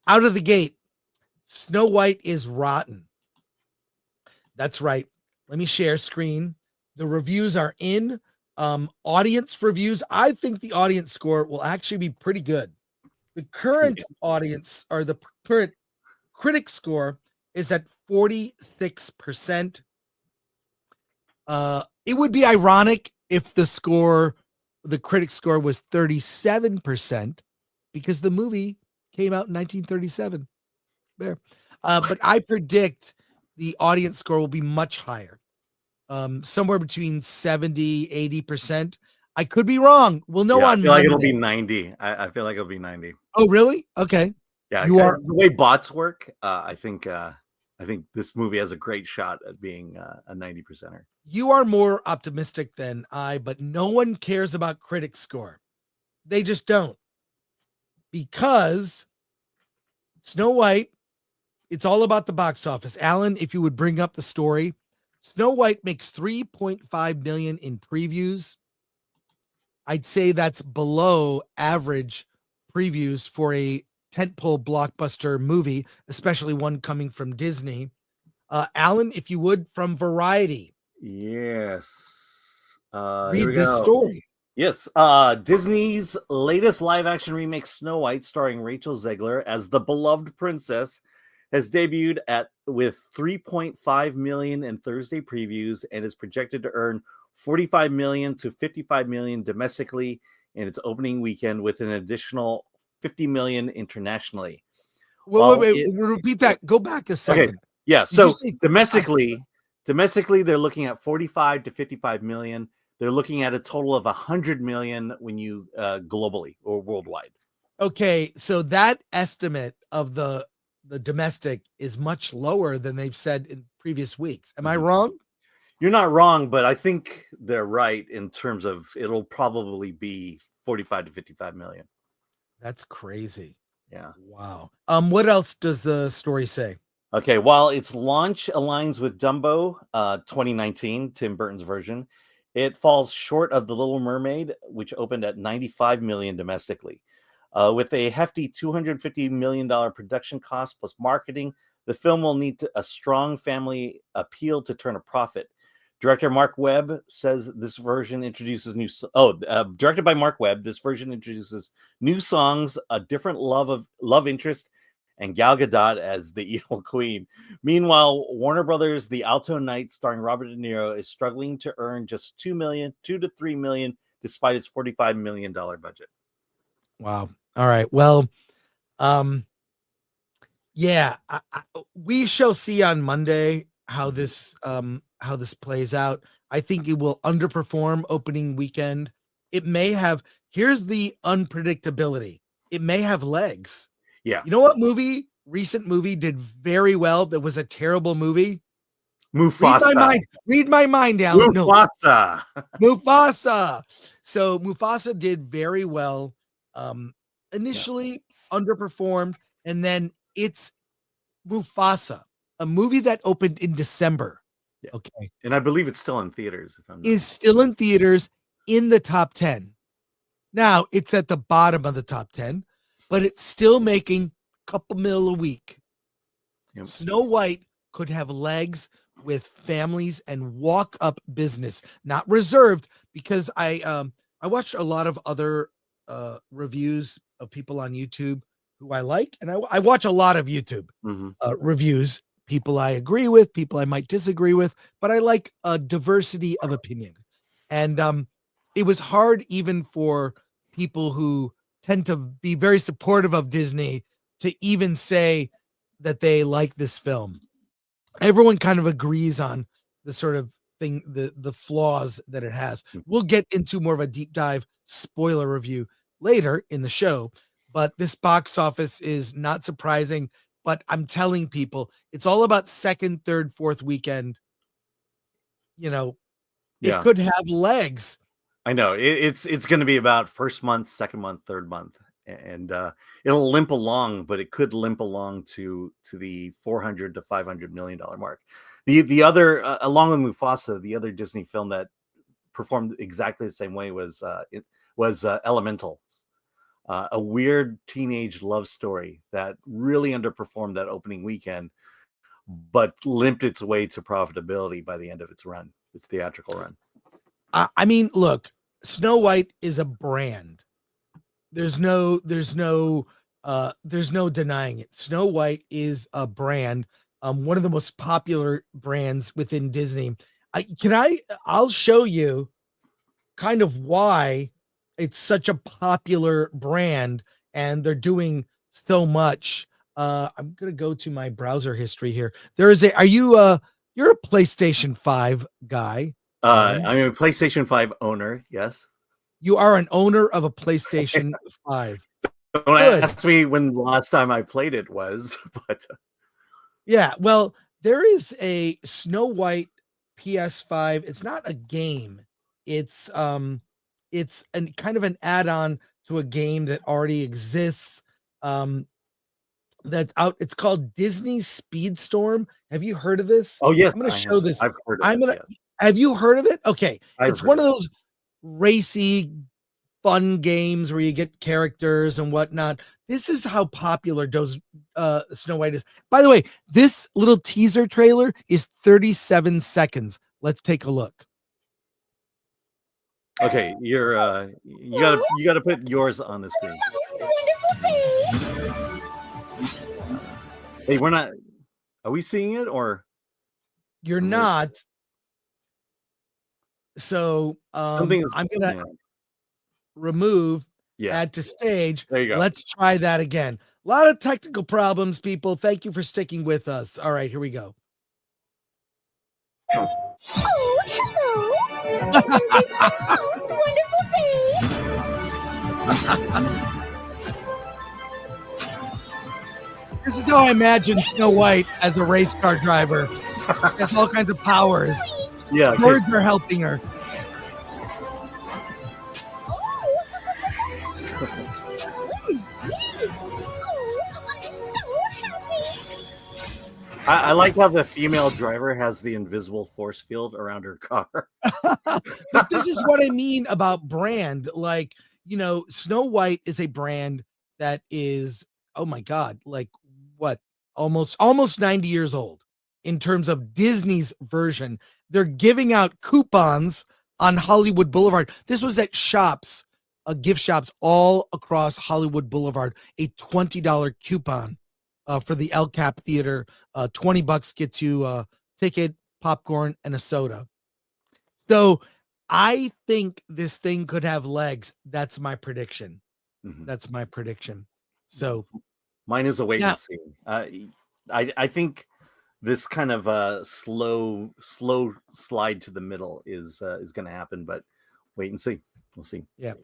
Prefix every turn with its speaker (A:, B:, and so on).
A: Out of the gate, Snow White is rotten. That's right. Let me share screen. The reviews are in. Audience reviews. I think the audience score will actually be pretty good. The current audience or the current critic score is at 46%. It would be ironic if the critic score was 37% because the movie came out in 1937. There. But I predict the audience score will be much higher. Somewhere between 70, 80%. I could be wrong. We'll know on
B: I feel like
A: Monday.
B: it'll be 90. I feel like it'll be 90.
A: Oh, really? Okay.
B: Yeah,
A: You are
B: the way bots work. I think this movie has a great shot at being a 90%er.
A: You are more optimistic than I, but no one cares about critic score. They just don't. Because Snow White, it's all about the box office. Alan, if you would bring up the story, Snow White makes 3.5 million in previews. I'd say that's below average previews for a tentpole blockbuster movie, especially one coming from Disney. Alan, if you would, from Variety.
B: Yes.
A: Read this story.
B: Yes. Disney's latest live-action remake, Snow White, starring Rachel Zegler as the beloved princess, has debuted with 3.5 million in Thursday previews and is projected to earn 45 million to 55 million domestically in its opening weekend, with an additional 50 million internationally.
A: Wait, repeat that. Go back a second.
B: Okay. Yeah. So domestically, they're looking at 45 to 55 million. They're looking at a total of 100 million when you globally or worldwide.
A: Okay, so that estimate of the domestic is much lower than they've said in previous weeks. Am I wrong?
B: You're not wrong, but I think they're right in terms of it'll probably be 45 to 55 million.
A: That's crazy.
B: Yeah.
A: Wow. What else does the story say?
B: Okay, while its launch aligns with Dumbo 2019, Tim Burton's version, it falls short of The Little Mermaid, which opened at 95 million domestically. With a hefty $250 million production cost plus marketing, the film will need a strong family appeal to turn a profit. Director Mark Webb says this version introduces directed by Mark Webb, this version introduces new songs, a different love interest, and Gal Gadot as the evil queen. Meanwhile, Warner Brothers' The Alto Knights, starring Robert De Niro, is struggling to earn just $2 to 3 million, despite its $45 million budget.
A: Wow. All right. Well, yeah, we shall see on Monday how this plays out. I think it will underperform opening weekend. It may have. Here's the unpredictability. It may have legs.
B: Yeah.
A: You know what recent movie did very well that was a terrible movie?
B: Mufasa.
A: Read my mind, Alan.
B: Mufasa.
A: No. Mufasa. So Mufasa did very well. Initially underperformed, and then it's Mufasa, a movie that opened in December.
B: Yeah.
A: Okay.
B: And I believe it's still in theaters.
A: Still in theaters in the top 10. Now it's at the bottom of the top 10, but it's still making a couple mil a week. Yep. Snow White could have legs with families and walk up business, not reserved, because I watched a lot of other reviews of people on YouTube who I like, and I watch a lot of YouTube reviews, people I agree with, people I might disagree with, but I like a diversity of opinion. And it was hard even for people who tend to be very supportive of Disney to even say that they like this film. Everyone kind of agrees on the sort of thing, the flaws that it has. We'll get into more of a deep dive spoiler review later in the show, but this box office is not surprising. But I'm telling people, it's all about second, third, fourth weekend. You know, it could have legs.
B: I know it's going to be about first month, second month, third month, and it'll limp along, but it could limp along to the $400 to $500 million mark. The other, along with Mufasa, the other Disney film that performed exactly the same way was Elemental. a weird teenage love story that really underperformed that opening weekend, but limped its way to profitability by the end of its theatrical run.
A: I mean, look, Snow White is a brand. There's no denying it. Snow White is a brand, one of the most popular brands within Disney. I'll show you kind of why it's such a popular brand and they're doing so much. I'm gonna go to my browser history here. You're a PlayStation 5 guy?
B: I'm a PlayStation 5 owner, yes.
A: You are an owner of a PlayStation 5.
B: Don't ask me when the last time I played it was, but
A: yeah, well, there is a Snow White PS5. It's not a game. It's an kind of an add-on to a game that already exists. That's out. It's called Disney Speedstorm. Have you heard of this?
B: Oh yes,
A: I'm going to show this.
B: I've heard of it. Yes.
A: Have you heard of it? Okay, it's one of
B: it.
A: those racy, fun games where you get characters and whatnot. This is how popular Snow White is. By the way, this little teaser trailer is 37 seconds. Let's take a look.
B: Okay, you gotta put yours on the screen. Hey, we're not. Are we seeing it or?
A: You're not. So I'm gonna remove. Add to stage.
B: There you go.
A: Let's try that again. A lot of technical problems, people. Thank you for sticking with us. All right, here we go.
C: Oh, hello.
A: Wonderful day. This is how I imagine Snow White as a race car driver. Has all kinds of powers.
B: Yeah,
A: birds are helping her.
B: I like how the female driver has the invisible force field around her car.
A: But this is what I mean about brand. Like, Snow White is a brand that is, oh my God, like what? Almost 90 years old in terms of Disney's version. They're giving out coupons on Hollywood Boulevard. This was at shops, gift shops all across Hollywood Boulevard, a $20 coupon. For the El Cap Theater, $20 gets you a ticket, popcorn, and a soda. So I think this thing could have legs. That's my prediction.
B: Mm-hmm.
A: That's my prediction. So
B: mine is a wait and see. I think this kind of slow slide to the middle is going to happen, but wait and see. We'll see.
A: Yeah.